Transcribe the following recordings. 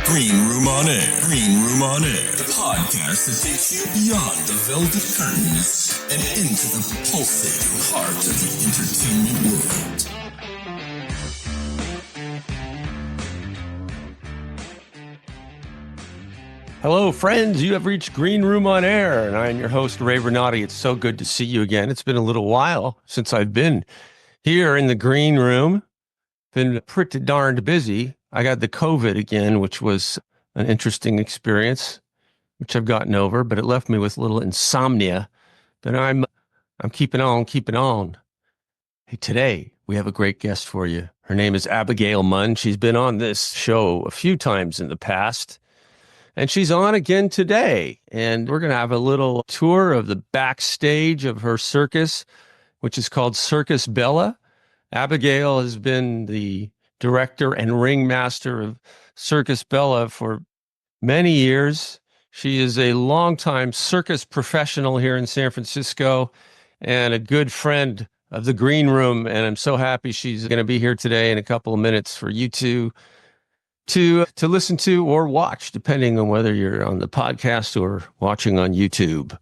Green Room on Air. Green Room on Air. The podcast that takes you beyond the velvet curtains and into the pulsating heart of the entertainment world. Hello, friends. You have reached Green Room on Air, and I am your host, Vernotti. It's so good to see you again. It's been a little while since I've been here in the green room. Been pretty darned busy. I got the COVID again, which was an interesting experience, which I've gotten over, but it left me with a little insomnia. But I'm keeping on. Hey, today we have a great guest for you. Her name is Abigail Munn. She's been on this show a few times in the past. And she's on again today. And we're going to have a little tour of the backstage of her circus, which is called Circus Bella. Abigail has been the director and ringmaster of Circus Bella for many years. She is a longtime circus professional here in San Francisco and a good friend of the Green Room. And I'm so happy she's going to be here today in a couple of minutes for you to listen to or watch, depending on whether you're on the podcast or watching on YouTube.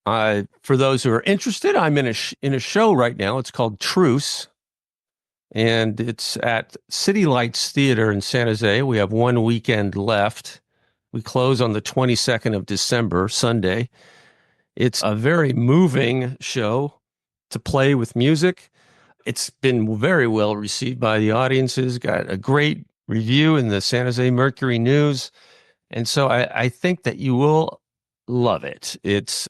For those who are interested, I'm in a show right now. It's called Truce, and it's at City Lights Theater in San Jose. We have one weekend left. We close on the 22nd of December, Sunday. It's a very moving show to play with music. It's been very well received by the audiences, got a great review in the San Jose Mercury News. And so I think that you will love it. It's,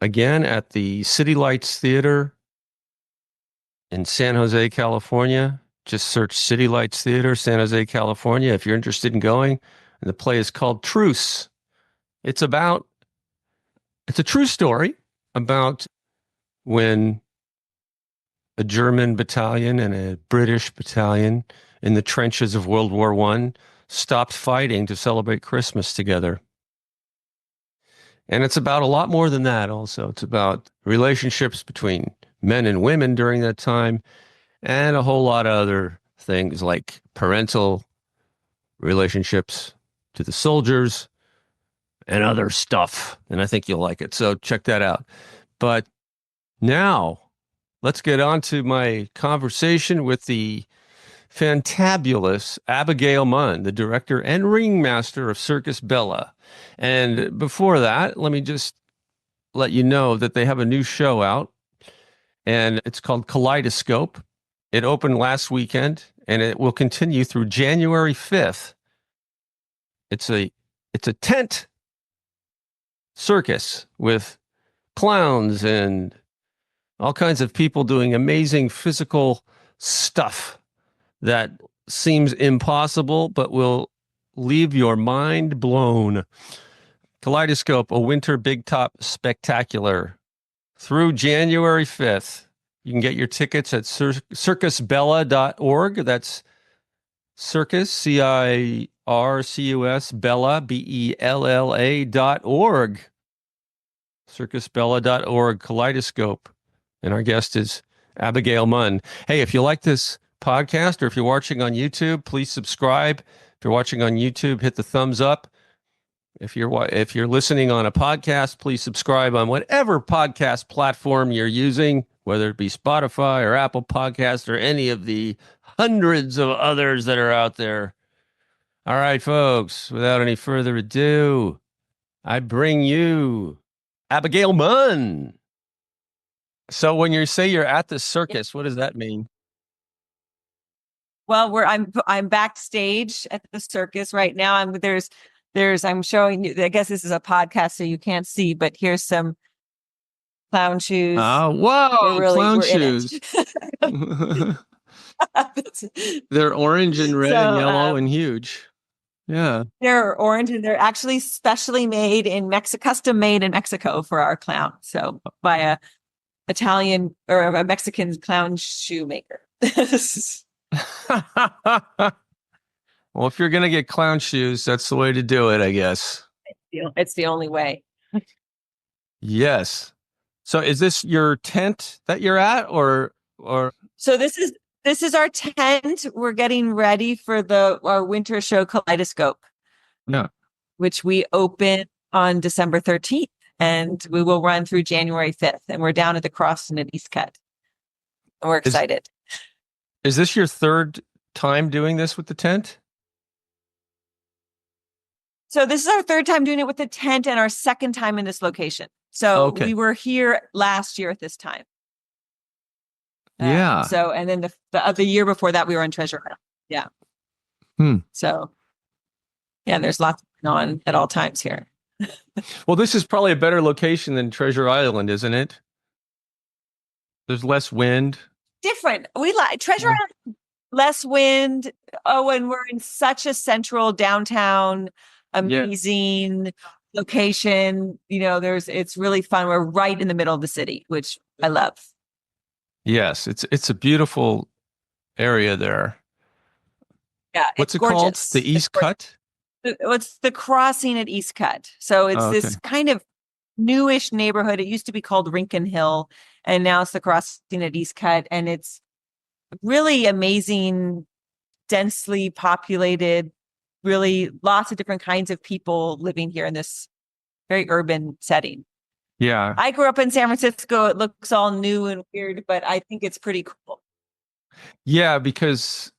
again, at the City Lights Theater in San Jose, California. Just search City Lights Theater, San Jose, California, if you're interested in going. And the play is called Truce. It's a true story about when a German battalion and a British battalion in the trenches of World War I stopped fighting to celebrate Christmas together. And it's about a lot more than that also. It's about relationships between men and women during that time and a whole lot of other things like parental relationships to the soldiers and other stuff. And I think you'll like it. So check that out. But now, let's get on to my conversation with the fantabulous Abigail Munn, the director and ringmaster of Circus Bella. And before that, let me just let you know that they have a new show out, and it's called Kaleidoscope. It opened last weekend, and it will continue through January 5th. It's a tent circus with clowns and all kinds of people doing amazing physical stuff that seems impossible, but will leave your mind blown. Kaleidoscope, a winter big top spectacular through January 5th. You can get your tickets at circusbella.org. That's circus, CIRCUS, Bella, BELLA.org. Circusbella.org, Kaleidoscope. And our guest is Abigail Munn. Hey, if you like this podcast or if you're watching on YouTube, please subscribe. If you're watching on YouTube, hit the thumbs up. If you're listening on a podcast, please subscribe on whatever podcast platform you're using, whether it be Spotify or Apple Podcasts or any of the hundreds of others that are out there. All right, folks, without any further ado, I bring you Abigail Munn. So when you say you're at the circus, what does that mean? Well, I'm backstage at the circus right now. I'm showing you. I guess this is a podcast, so you can't see, but here's some clown shoes. Oh, whoa! Clown shoes. They're orange and red and yellow and huge. Yeah, they're orange and they're actually specially made in Mexico, custom made in Mexico for our clown. So by a Italian or a Mexican clown shoemaker. Well, if you're going to get clown shoes, that's the way to do it, I guess. It's the only way. Yes. So is this your tent that you're at or? So this is This is our tent. We're getting ready for our winter show, Kaleidoscope. Yeah. Which we open on December 13th, and we will run through January 5th. And we're down at the Crossing at East Cut. And we're excited. Is this your third time doing this with the tent? So this is our third time doing it with the tent and our second time in this location. So we were here last year at this time. Yeah. So, and then the year before that, we were on Treasure Island. Yeah. So, yeah, there's lots going on at all times here. Well, this is probably a better location than Treasure Island, isn't it? There's less wind. Different. We like Treasure Island, less wind. Oh, and we're in such a central downtown, amazing location. You know, it's really fun. We're right in the middle of the city, which I love. Yes, it's a beautiful area there. Yeah. What's it called? The East Cut? It's the Crossing at East Cut. So it's this kind of newish neighborhood. It used to be called Rincon Hill, and now it's the Crossing at East Cut. And it's really amazing, densely populated, really lots of different kinds of people living here in this very urban setting. Yeah. I grew up in San Francisco. It looks all new and weird, but I think it's pretty cool. Yeah, because,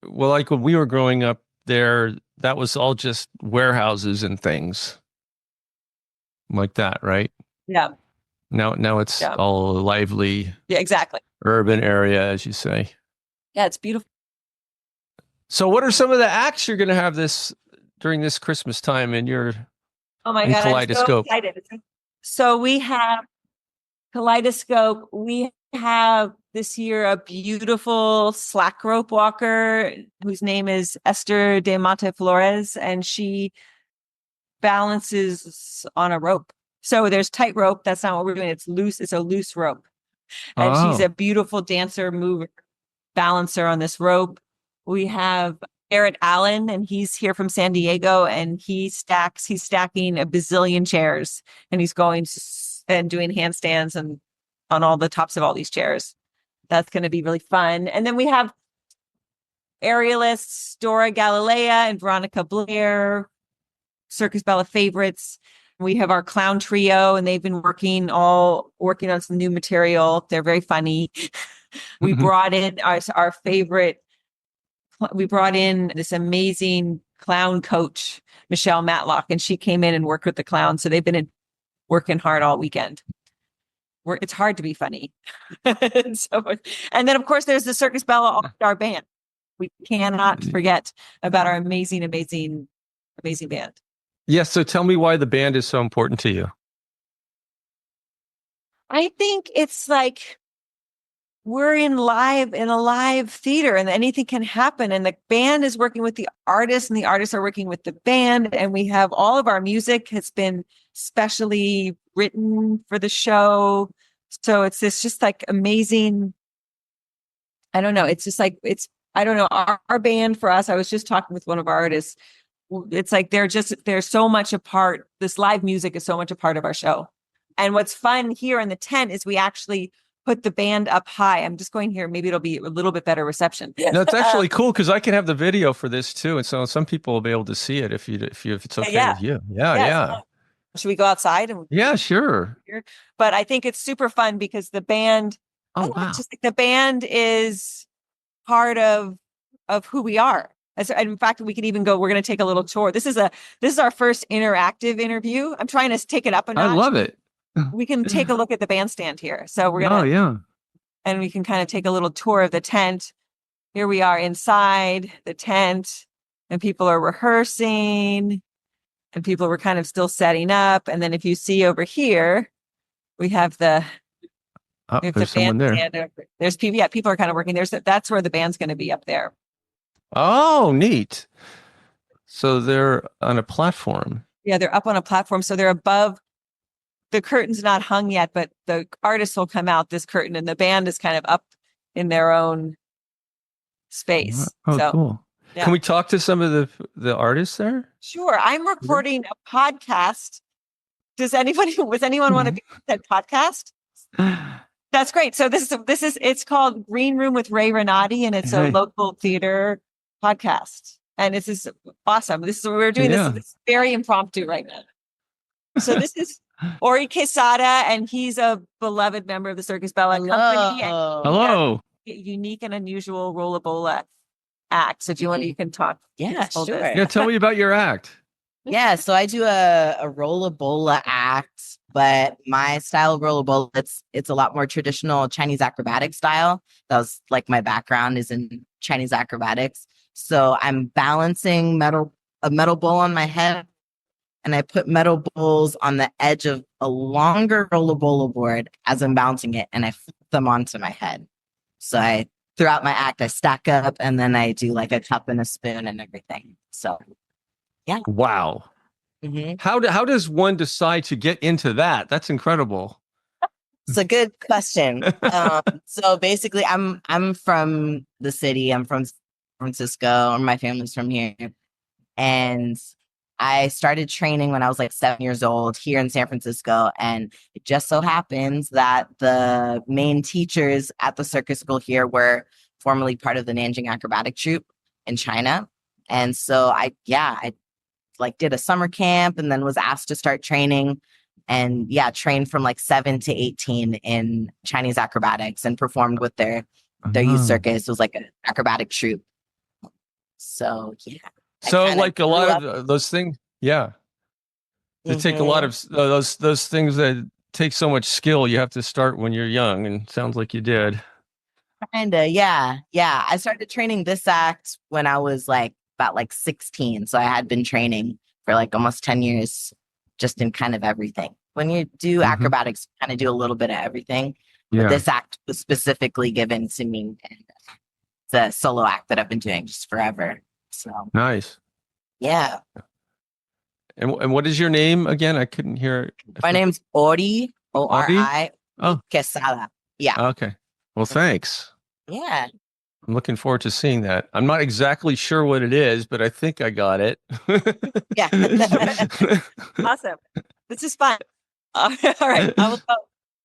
well, like when we were growing up there, that was all just warehouses and things like that, right? Yeah. Now it's all a lively, exactly, urban area, as you say. Yeah, it's beautiful. So, what are some of the acts you're going to have during this Christmas time in your Kaleidoscope? I'm so excited. So we have Kaleidoscope. We have this year a beautiful slack rope walker whose name is Esther de Monteflores, and she balances on a rope. So there's tight rope. That's not what we're doing. It's loose. It's a loose rope. And she's a beautiful dancer, mover, balancer on this rope. We have Garrett Allen, and he's here from San Diego, and he's stacking a bazillion chairs, and he's going and doing handstands and on all the tops of all these chairs. That's going to be really fun. And then we have aerialists, Dora Galilea and Veronica Blair, Circus Bella favorites. We have our clown trio, and they've been working on some new material. They're very funny. We brought in our favorite. We brought in this amazing clown coach, Michelle Matlock, and she came in and worked with the clowns. So they've been working hard all weekend. It's hard to be funny. And then, of course, there's the Circus Bella All-Star Band. We cannot forget about our amazing, amazing, amazing band. Yes. So tell me why the band is so important to you. I think it's like we're in a live theater, and anything can happen. And the band is working with the artists, and the artists are working with the band. And we have all of our music has been specially written for the show. So it's this just like amazing. I don't know. It's just like, I don't know. Our band for us, I was just talking with one of our artists. It's like, they're so much a part. This live music is so much a part of our show. And what's fun here in the tent is we actually put the band up high. I'm just going here. Maybe it'll be a little bit better reception. No, it's actually cool because I can have the video for this too, and so some people will be able to see it if it's okay with you. Yeah. Should we go outside? Yeah, sure. But I think it's super fun because the band. Oh wow! Just like the band is part of who we are. In fact, we could even go. We're going to take a little tour. This is our first interactive interview. I'm trying to take it up a notch. I love it. We can take a look at the bandstand here. So we're gonna. Oh yeah. And we can kind of take a little tour of the tent. Here we are inside the tent, and people are rehearsing, and people were kind of still setting up. And then if you see over here, we have there's someone there. There's people. Yeah, people are kind of working. That's where the band's going to be up there. Oh, neat. So they're on a platform. Yeah, they're up on a platform. So they're above. The curtain's not hung yet, but the artists will come out this curtain, and the band is kind of up in their own space. Oh, so, cool. Yeah. Can we talk to some of the artists there? Sure. I'm recording a podcast. Was anyone want to be on that podcast? That's great. So it's called Green Room with Ray Vernotti, and it's a local theater podcast. And this is awesome. We're doing this. It's very impromptu right now. So this is Ori Quesada, and he's a beloved member of the Circus Bella company. Hello. Unique and unusual Rollabola act. So you can talk. Yeah, sure. Yeah, tell me about your act. Yeah, so I do a Rollabola act, but my style of Rollabola, it's a lot more traditional Chinese acrobatic style. That was like my background is in Chinese acrobatics. So I'm balancing a metal bowl on my head, and I put metal bowls on the edge of a longer Rollabola board as I'm bouncing it, and I flip them onto my head. So throughout my act, I stack up, and then I do like a cup and a spoon and everything. So, yeah. Wow. Mm-hmm. How does one decide to get into that? That's incredible. It's a good question. So basically, I'm from the city. I'm from San Francisco, and my family's from here. And I started training when I was like 7 years old here in San Francisco. And it just so happens that the main teachers at the circus school here were formerly part of the Nanjing acrobatic troupe in China. And so I like did a summer camp and then was asked to start training, and trained from like 7 to 18 in Chinese acrobatics and performed with their youth circus. It was like an acrobatic troupe. So so like a lot of those things, they take a lot of those things that take so much skill. You have to start when you're young, and sounds like you did. Kinda, yeah. I started training this act when I was about 16. So I had been training for like almost 10 years, just in kind of everything. When you do acrobatics, you kind of do a little bit of everything. But this act was specifically given to me, and it's a solo act that I've been doing just forever. So nice. Yeah. And what is your name again? I couldn't hear it. My name's Ori, Ori. Quesada. Yeah. Okay. Well, thanks. Yeah. I'm looking forward to seeing that. I'm not exactly sure what it is, but I think I got it. Yeah. Awesome. This is fun. All right.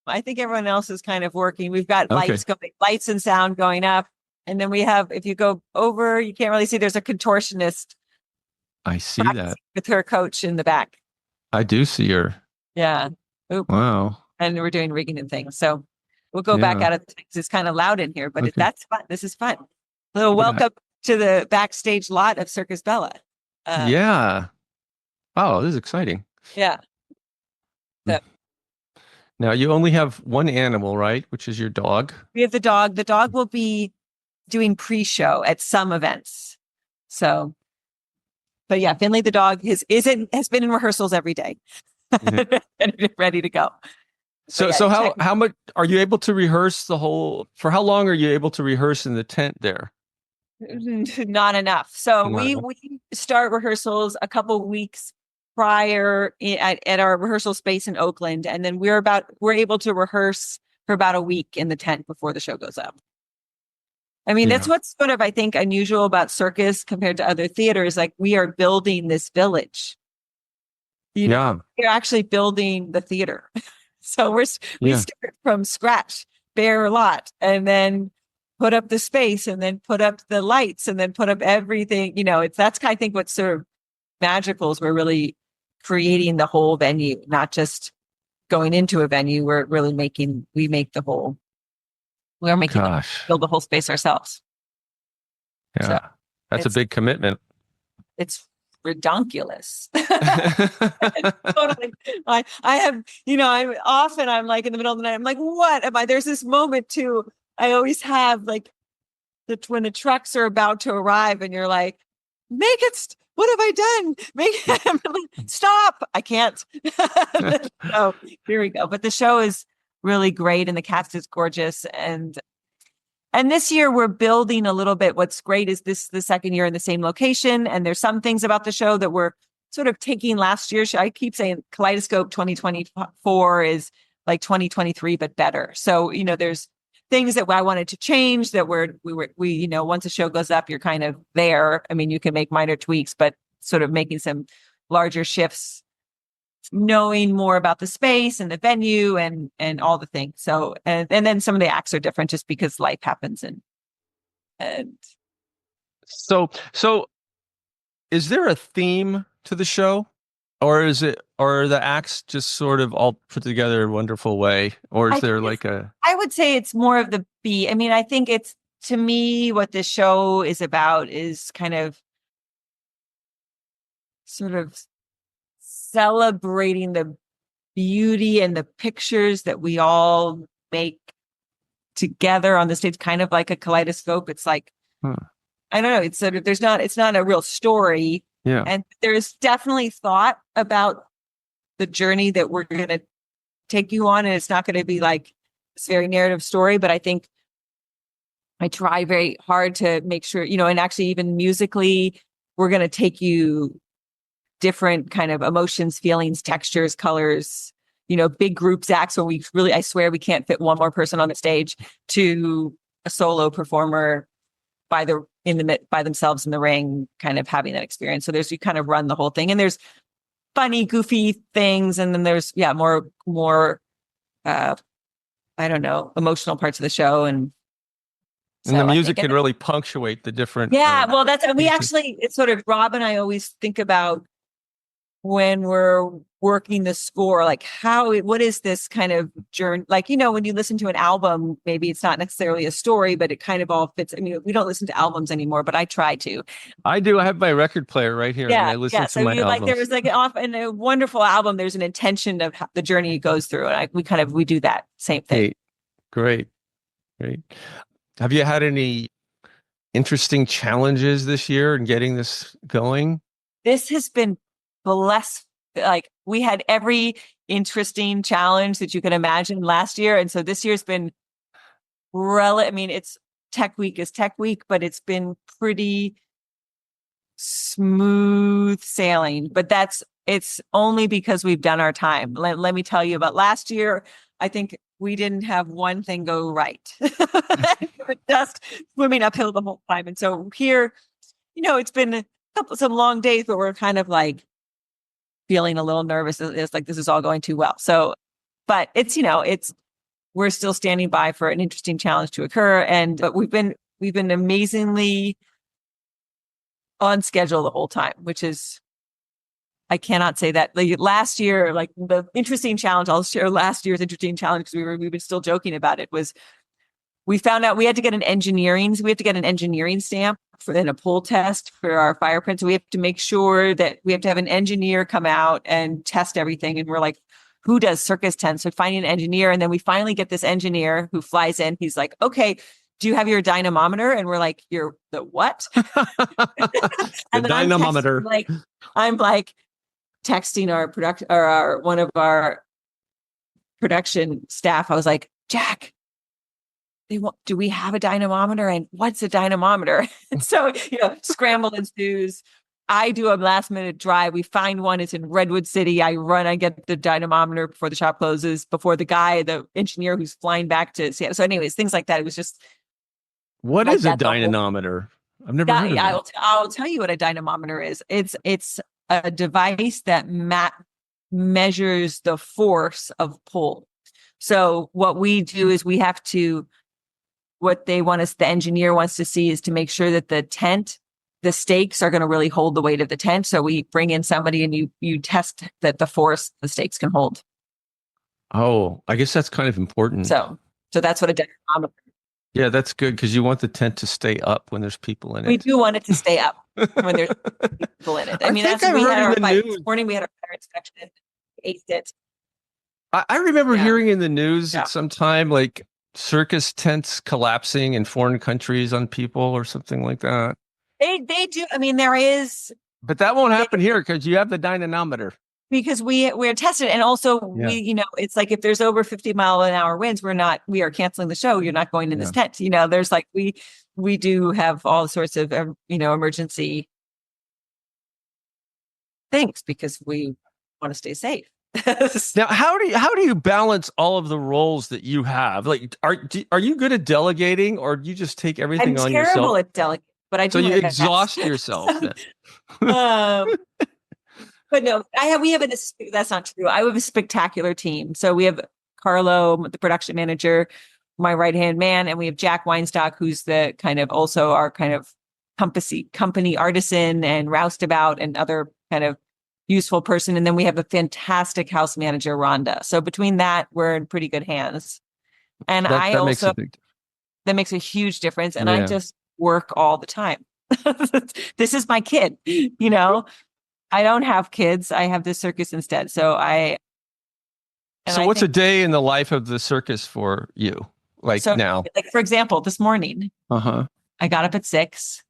I think everyone else is kind of working. We've got lights and sound going up. And then we have, if you go over, you can't really see, there's a contortionist. I see that. With her coach in the back. I do see her. Yeah. Oop. Wow. And we're doing rigging and things. So we'll go back out of the things. It's kind of loud in here, but that's fun. This is fun. So welcome to the backstage lot of Circus Bella. Oh, this is exciting. Yeah. So, now you only have one animal, right? Which is your dog. We have the dog. The dog will be doing pre-show at some events. So, but yeah, Finley the dog has been in rehearsals every day and ready to go. So how much are you able to rehearse for how long are you able to rehearse in the tent there? Not enough. So we start rehearsals a couple weeks prior at our rehearsal space in Oakland. And then we're able to rehearse for about a week in the tent before the show goes up. I mean, that's what's sort of, I think, unusual about circus compared to other theaters. Like, we are building this village. We're actually building the theater. So we start from scratch, bare lot, and then put up the space, and then put up the lights, and then put up everything. That's I think what's sort of magical is we're really creating the whole venue, not just going into a venue. We're really build the whole space ourselves. Yeah, so that's a big commitment. It's redonkulous. Totally. I have, I'm like in the middle of the night, I'm like, what am I? There's this moment too. I always have like when the trucks are about to arrive and you're like, make it, what have I done? Stop. I can't. So here we go. But the show is really great and the cast is gorgeous. And this year we're building a little bit. What's great is this the second year in the same location. And there's some things about the show that we're sort of taking last year's show. I keep saying Kaleidoscope 2024 is like 2023, but better. So, there's things that I wanted to change that we once a show goes up, you're kind of there. I mean, you can make minor tweaks, but sort of making some larger shifts knowing more about the space and the venue and all the things. So and then some of the acts are different just because life happens and So is there a theme to the show? Or are the acts just sort of all put together in a wonderful way? Or is there like I would say it's more of the beat. I mean, I think it's, to me, what this show is about is kind of sort of celebrating the beauty and the pictures that we all make together on the stage, kind of like a kaleidoscope. It's like, I don't know, it's sort of, it's not a real story. Yeah. And there's definitely thought about the journey that we're going to take you on. And it's not going to be like this very narrative story, but I think I try very hard to make sure, and actually even musically, we're going to take you different kind of emotions, feelings, textures, colors, big groups acts when we really, I swear we can't fit one more person on the stage, to a solo performer by themselves in the ring, kind of having that experience. So you kind of run the whole thing, and there's funny, goofy things, and then there's more I don't know, emotional parts of the show, and the music can really punctuate the different. Well, it's sort of, Rob and I always think about when we're working the score, like what is this kind of journey? Like, when you listen to an album, maybe it's not necessarily a story, but it kind of all fits. I mean, we don't listen to albums anymore, but I try to. I do. I have my record player right here. Yeah. And I listen to my albums. Like, there was like in a wonderful album, there's an intention of the journey it goes through. And we do that same thing. Great. Have you had any interesting challenges this year in getting this going? This has been blessed. Like, we had every interesting challenge that you can imagine last year. And so this year's been it's Tech Week is Tech Week, but it's been pretty smooth sailing. But it's only because we've done our time. Let me tell you about last year. I think we didn't have one thing go right. Just swimming uphill the whole time. And so here, it's been some long days, but we're kind of like feeling a little nervous. It's like, this is all going too well. So, but we're still standing by for an interesting challenge to occur. But we've been amazingly on schedule the whole time, which is, I cannot say that. Like, last year, like, the interesting challenge, I'll share last year's interesting challenge, because we've been still joking about it, was we found out we had to get an engineering stamp in a pull test for our fire print. So we have to make sure that we have to have an engineer come out and test everything. And we're like, who does circus tents? So finding an engineer. And then we finally get this engineer who flies in. He's like, okay, do you have your dynamometer? And we're like, the what? The dynamometer. I'm texting our production, or one of our production staff. I was like, Jack, do we have a dynamometer? And what's a dynamometer? And so, scramble ensues. I do a last minute drive. We find one. It's in Redwood City. I get the dynamometer before the shop closes, before the engineer who's flying back to Seattle. So anyways, things like that. It was just. What is a dynamometer? I've never heard of that. I'll tell you what a dynamometer is. It's a device that measures the force of pull. So what we do is what the engineer wants to see is to make sure that the stakes are going to really hold the weight of the tent. So we bring in somebody and you test that the force the stakes can hold. Oh, I guess that's kind of important. So that's what a dynamometer. Yeah, that's good, because you want the tent to stay up when there's people in it. We do want it to stay up when there's people in it. I mean, that's we had our fire this morning. We had our fire inspection. Aced it. I remember hearing in the news at some time, like, circus tents collapsing in foreign countries on people or something like that. They do. I mean, there is. But that won't happen here, because you have the dynamometer. Because we're tested, and also it's like, if there's over 50-mile-an-hour winds, we are canceling the show. You're not going in this tent. There's like, we do have all sorts of emergency things, because we want to stay safe. Now, how do you balance all of the roles that you have? Like, are you good at delegating, or do you just take everything on yourself? I'm terrible at delegating, but I do. So you exhaust yourself. But no, that's not true. I have a spectacular team. So we have Carlo, the production manager, my right-hand man, and we have Jack Weinstock, who's the kind of also our kind of company artisan and roustabout and other kind of useful person. And then we have a fantastic house manager, Rhonda. So between that, we're in pretty good hands. And that makes a huge difference. And I just work all the time. This is my kid, you know. I don't have kids. I have the circus instead. So what's a day in the life of the circus for you? Now? Like, for example, this morning, I got up at 6.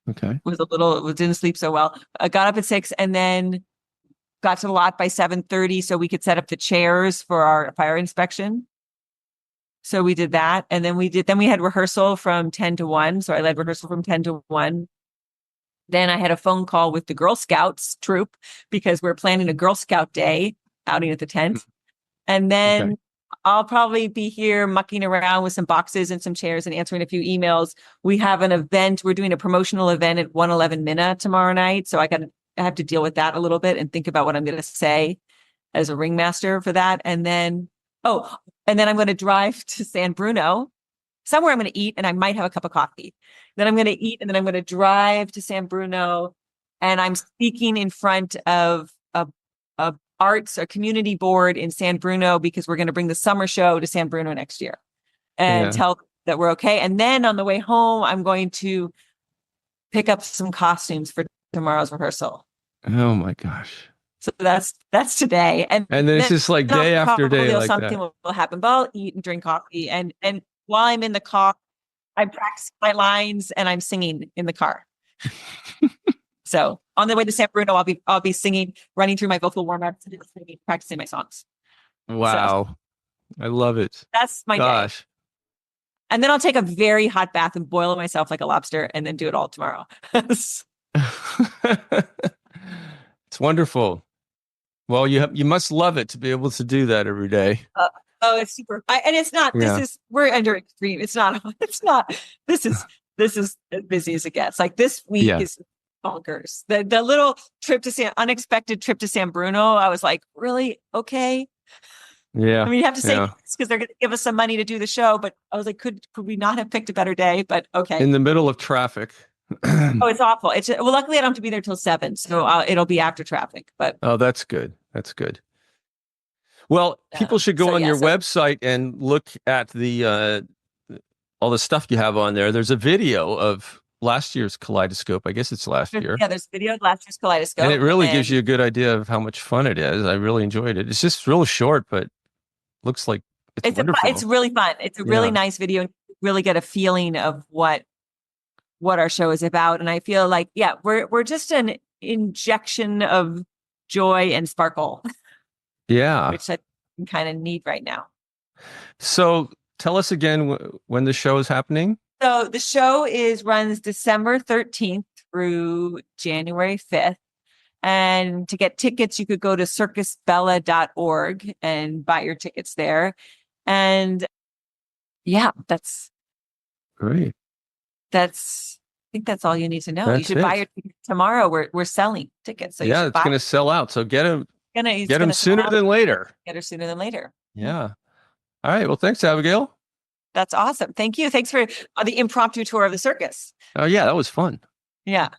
Okay. Didn't sleep so well. I got up at 6 and then got to the lot by 7:30 so we could set up the chairs for our fire inspection. So we did that. And then we had rehearsal from 10 to 1. So I led rehearsal from 10 to 1. Then I had a phone call with the Girl Scouts troop because we're planning a Girl Scout day outing at the tent. And then I'll probably be here mucking around with some boxes and some chairs and answering a few emails. We have an event. We're doing a promotional event at 111 Minna tomorrow night. So I have to deal with that a little bit and think about what I'm going to say as a ringmaster for that. And then I'm going to drive to San Bruno. Somewhere I'm going to eat and I might have a cup of coffee. Then I'm going to eat and then I'm going to drive to San Bruno and I'm speaking in front of a community board in San Bruno because we're going to bring the summer show to San Bruno next year and tell them that we're okay. And then on the way home, I'm going to pick up some costumes for tomorrow's rehearsal. Oh my gosh. So that's today. And then it's just like day after day like something that. will happen, but I'll eat and drink coffee. And while I'm in the car, I practice my lines and I'm singing in the car. So on the way to San Bruno, I'll be singing, running through my vocal warm-ups and practicing my songs. Wow. So, I love it. That's my day. And then I'll take a very hot bath and boil myself like a lobster and then do it all tomorrow. It's wonderful. Well, you must love it to be able to do that every day. It's super. And it's not, we're under extreme. It's not, this is as busy as it gets. Like this week is bonkers. The little unexpected trip to San Bruno, I was like, really? Okay. Yeah. I mean, you have to say because they're going to give us some money to do the show, but I was like, could we not have picked a better day? But okay. In the middle of traffic. It's awful. Luckily I don't have to be there till 7, so it'll be after traffic. But that's good. That's good. Well, people should go on your website and look at the all the stuff you have on there. There's a video of last year's Kaleidoscope. I guess it's last year. Yeah, there's a video of last year's Kaleidoscope. And it really gives you a good idea of how much fun it is. I really enjoyed it. It's just real short, but looks like it's wonderful. It's really fun. It's a really nice video. And you really get a feeling of what our show is about. And I feel like, we're just an injection of joy and sparkle. Yeah. Which I kind of need right now. So tell us again when the show is happening. So the show runs December 13th through January 5th. And to get tickets, you could go to circusbella.org and buy your tickets there. And that's great. I think that's all you need to know. You should buy your tickets tomorrow. We're selling tickets. So it's going to sell out. So get them sooner than later. Get her sooner than later. Yeah. All right. Well, thanks, Abigail. That's awesome. Thank you. Thanks for the impromptu tour of the circus. Oh, yeah. That was fun. Yeah.